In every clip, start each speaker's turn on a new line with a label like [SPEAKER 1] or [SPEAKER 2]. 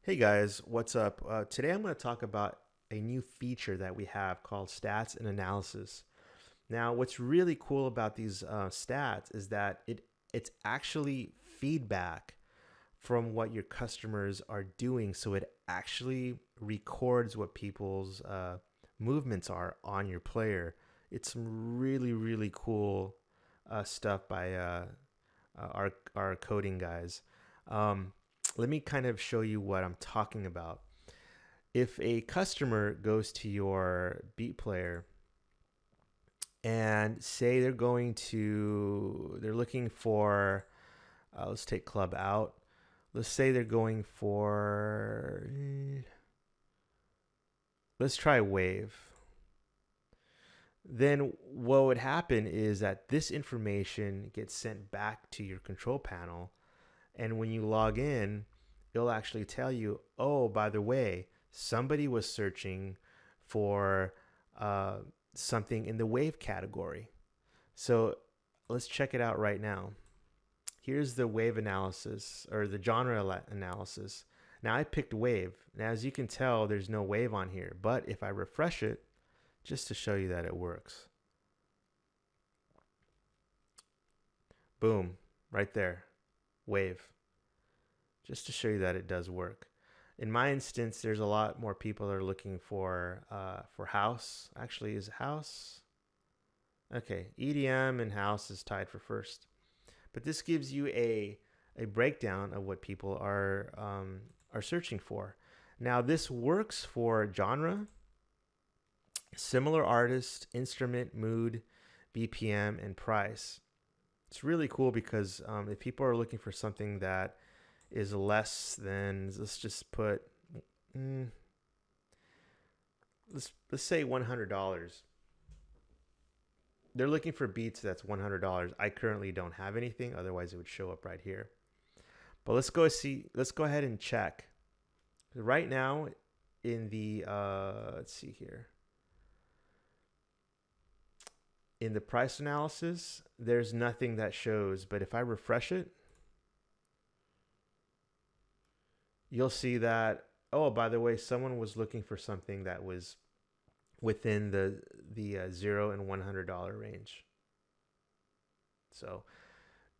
[SPEAKER 1] Hey guys, what's up? Today I'm going to talk about a new feature that we have called stats and analysis. Now, what's really cool about these stats is that it's actually feedback from what your customers are doing, so it actually records what people's movements are on your player. It's some really cool stuff by our coding guys. Um, Let me kind of show you what I'm talking about. If a customer goes to your beat player and say they're looking for, let's take club out. Let's say they're going for, let's try wave. Then what would happen is that this information gets sent back to your control panel. And when you log in, it'll actually tell you, oh, by the way, somebody was searching for uh, something in the wave category. So let's check it out right now. Here's the wave analysis or the genre analysis. Now I picked wave. Now, as you can tell, there's no wave on here. But if I refresh it, just to show you that it works, boom, right there, wave. Just to show you that it does work. In my instance, there's a lot more people that are looking for house. Actually, is house? Okay, EDM and house is tied for first. But this gives you a breakdown of what people are searching for. Now, this works for genre, similar artist, instrument, mood, BPM, and price. It's really cool because if people are looking for something that is less than, let's just put, mm, let's say $100. They're looking for beats that's $100. I currently don't have anything, otherwise it would show up right here. But let's go ahead and check. Right now in the let's see here. In the price analysis, there's nothing that shows, but if I refresh it, you'll see that, oh, by the way, someone was looking for something that was within the $0 and $100 range. So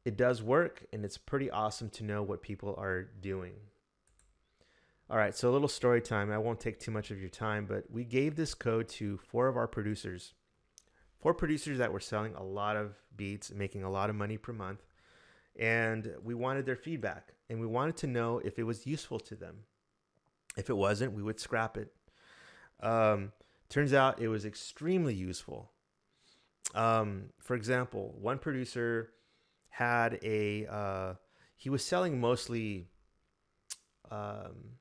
[SPEAKER 1] it does work, and it's pretty awesome to know what people are doing. All right, so a little story time. I won't take too much of your time, but we gave this code to four of our producers, four producers that were selling a lot of beats, making a lot of money per month. And we wanted their feedback, and we wanted to know if it was useful to them. If it wasn't, we would scrap it. Turns out it was extremely useful. For example, one producer had he was selling mostly um,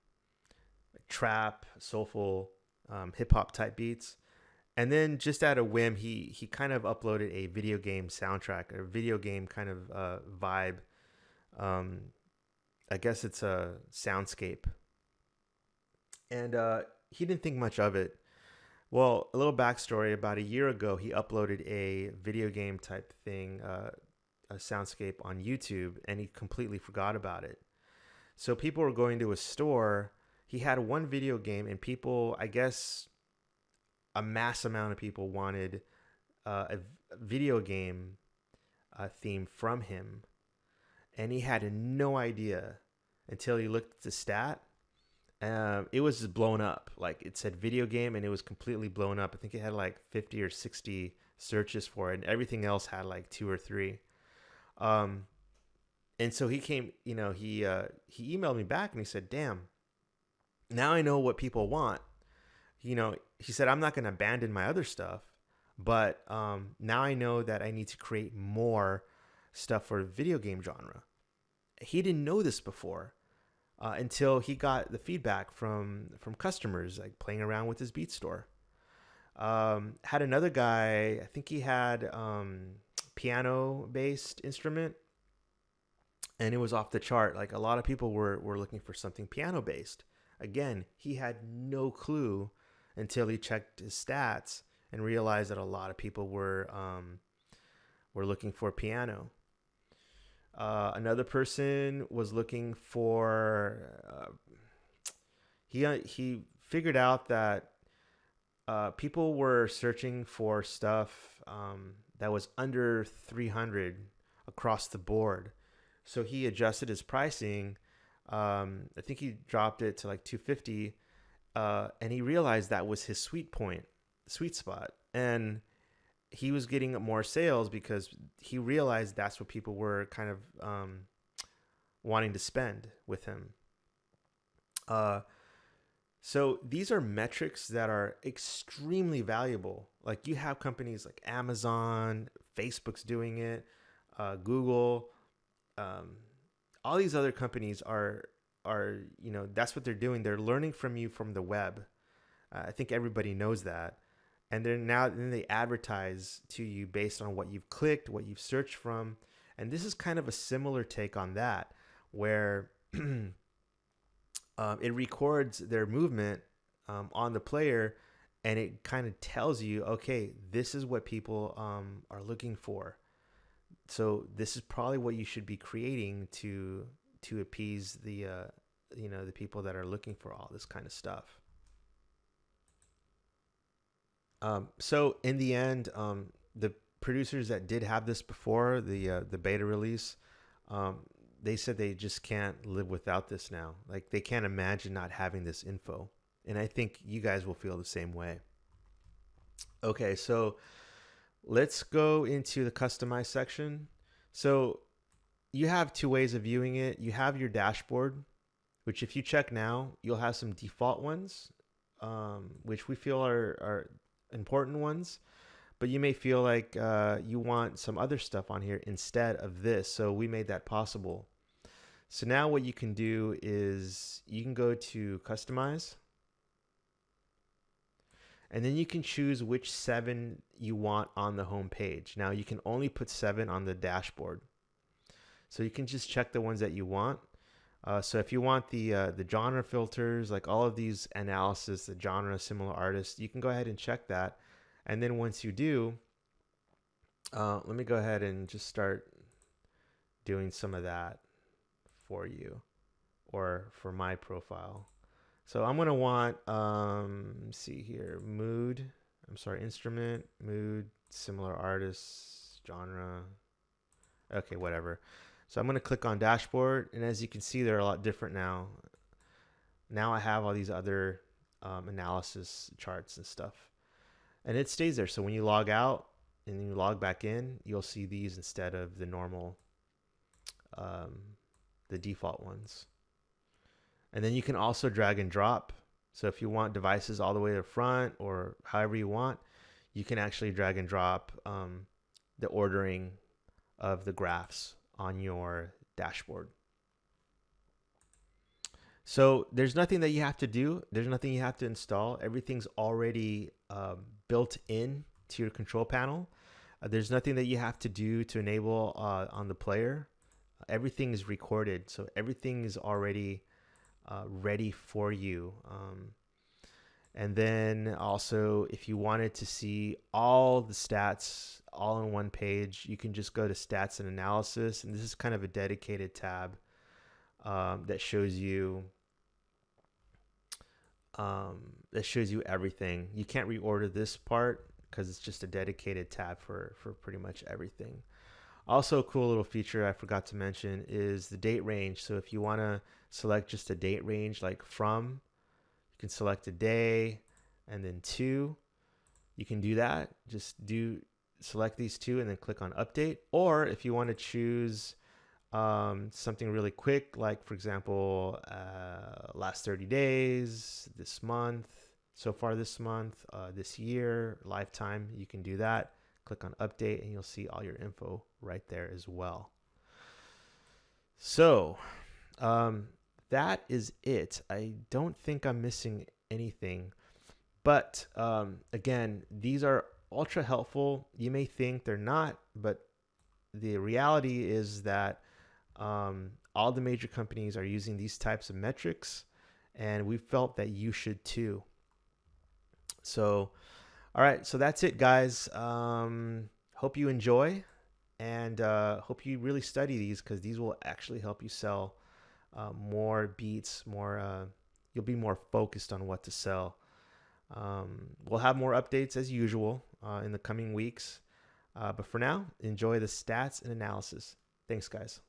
[SPEAKER 1] trap, soulful, hip hop type beats. And then just out of whim, he kind of uploaded a video game soundtrack, a video game kind of vibe. Um, I guess it's a soundscape. And he didn't think much of it. Well, a little backstory: about a year ago, he uploaded a video game type thing, a soundscape on YouTube, and he completely forgot about it. So people were going to his store. He had one video game, and people, I guess, a mass amount of people wanted a video game theme from him, and he had no idea until he looked at the stat. It was just blown up. Like, it said video game, and it was completely blown up. I think it had like 50 or 60 searches for it, and everything else had like two or three. Um, and so he came, he emailed me back and he said, "Damn, now I know what people want." He said, "I'm not going to abandon my other stuff, but now I know that I need to create more stuff for video game genre." He didn't know this before until he got the feedback from customers, like playing around with his beat store. Had another guy, I think he had piano based instrument, and it was off the chart. Like, a lot of people were looking for something piano based. Again, he had no clue until he checked his stats and realized that a lot of people were looking for piano. Another person was looking for He figured out that people were searching for stuff that was under 300 across the board. So he adjusted his pricing. I think he dropped it to like 250, and he realized that was his sweet spot, and he was getting more sales because he realized that's what people were kind of wanting to spend with him. Uh, so these are metrics that are extremely valuable. Like you have companies like Amazon, Facebook's doing it, Google, um, all these other companies are that's what they're doing. They're learning from you from the web. I think everybody knows that, and then they advertise to you based on what you've clicked, what you've searched from, and this is kind of a similar take on that, where it records their movement on the player, and it kind of tells you, okay, this is what people are looking for. So this is probably what you should be creating to appease the the people that are looking for all this kind of stuff. So in the end, the producers that did have this before the beta release, they said they just can't live without this now. Like they can't imagine not having this info. And I think you guys will feel the same way. Okay, so let's go into the customize section. So you have two ways of viewing it. You have your dashboard, which if you check now, you'll have some default ones, which we feel are important ones. But you may feel like you want some other stuff on here instead of this. So we made that possible. So now what you can do is you can go to customize. And then you can choose which 7 you want on the home page. Now you can only put 7 on the dashboard. So you can just check the ones that you want. So if you want the genre filters, like all of these analysis, the genre, similar artists, you can go ahead and check that. And then once you do, let me go ahead and just start doing some of that for you or for my profile. So I'm going to want, let's see here, instrument, mood, similar artists, genre. Okay, whatever. So I'm going to click on dashboard. And as you can see, they're a lot different now. Now I have all these other analysis charts and stuff. And it stays there. So when you log out and you log back in, you'll see these instead of the normal, the default ones. And then you can also drag and drop. So if you want devices all the way to the front or however you want, you can actually drag and drop the ordering of the graphs on your dashboard. So there's nothing that you have to do. There's nothing you have to install. Everything's already built in to your control panel. There's nothing that you have to do to enable on the player. Everything is recorded. So everything is already ready for you. And then also, if you wanted to see all the stats all in one page, you can just go to stats and analysis. And this is kind of a dedicated tab that shows you everything. You can't reorder this part because it's just a dedicated tab for pretty much everything. Also, a cool little feature I forgot to mention is the date range. So if you want to select just a date range, like from, you can select a day and then to. You can do that. Just select these two and then click on update. Or if you want to choose something really quick, like for example, last 30 days, this month, so far this month, this year, lifetime, you can do that. Click on update and you'll see all your info right there as well. So that is it. I don't think I'm missing anything, but again, these are ultra helpful. You may think they're not, but the reality is that all the major companies are using these types of metrics, and we felt that you should too. So all right, so that's it, guys. Hope you enjoy, and hope you really study these, because these will actually help you sell more beats, more you'll be more focused on what to sell. We'll have more updates as usual in the coming weeks. But for now, enjoy the stats and analysis. Thanks, guys.